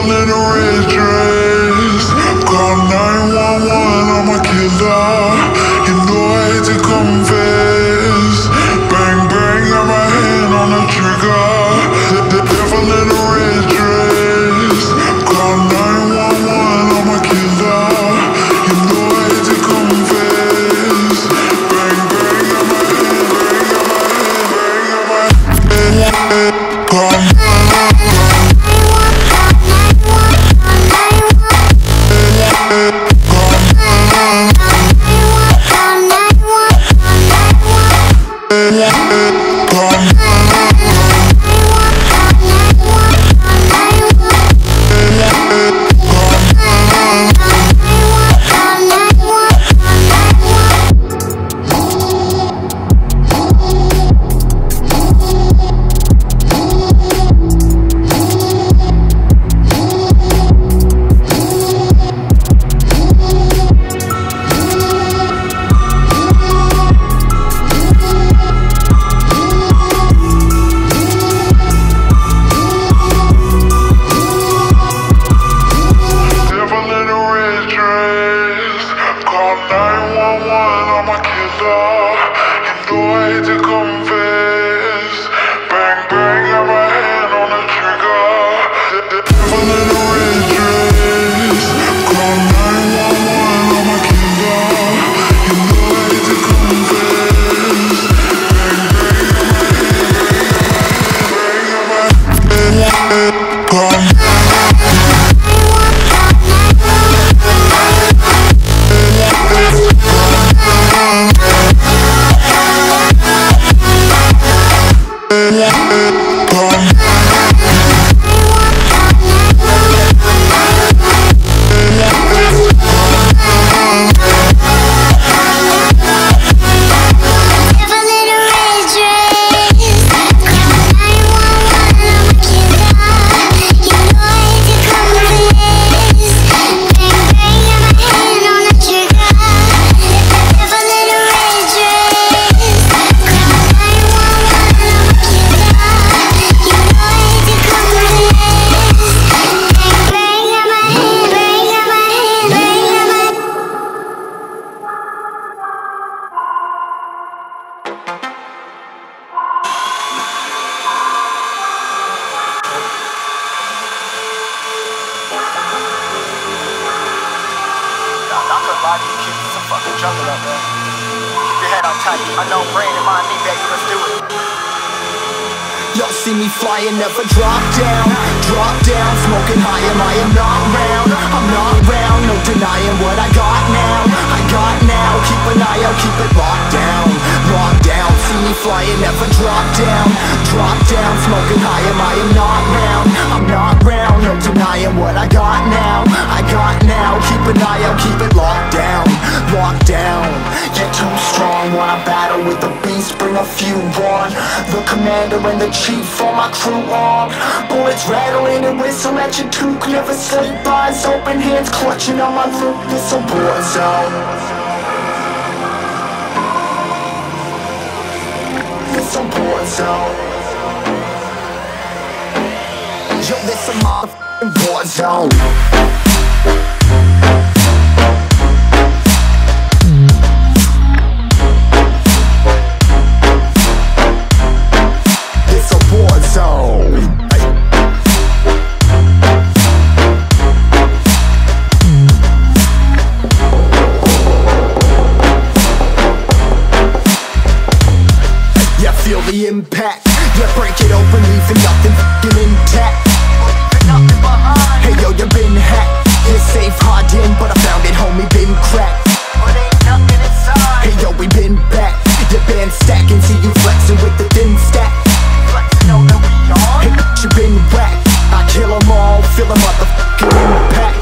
devil in a red dress. Call 911, I'm a killer. You know I hate to confess. Bang bang, got my hand on the trigger. The devil in a red dress. Call 911, I'm a killer. You know I hate to confess. Bang bang, got my hand, bang, got my hand, call 911. It's a fucking jungle out there. Keep your head on tight. Unknown brain in my knee, baby. Let's do it. Y'all see me flying, never drop down. Drop down, smoking high, I am not round. I'm not round, no denying what I got now. I got now, keep an eye out, keep it locked down. Locked down, see me flying, never drop down. Drop down, smoking high, I am not round. I'm not round, no denying what I got now. I got now, keep an eye out, keep it locked down. Locked down, you're too strong. Wanna battle with the beast, bring a few on. The commander and the chief for my crew on. Bullets rattling and whistle at your toque. Never sleep, eyes open, hands clutching on my loot. This a war zone. This a war zone. Yo, this a motherfucking war zone. Feel the impact, yeah, break it open, leaving nothing f***ing intact. Hey yo, you been hacked, you're safe, hard in, but I found it, homie, been cracked. Hey yo, we been back, you been stacking, see you flexing with the thin stack. Hey, you been whacked, I kill them all, feel a motherfucking impact.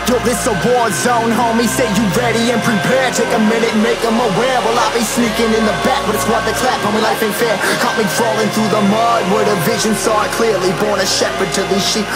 Yo, this a war zone, homie, say you ready and prepared. Take a minute and make them aware. Well, I be sneaking in the back, but it's what they clap, homie, life ain't fair. Caught me falling through the mud, where the vision saw it clearly. Born a shepherd to these sheep.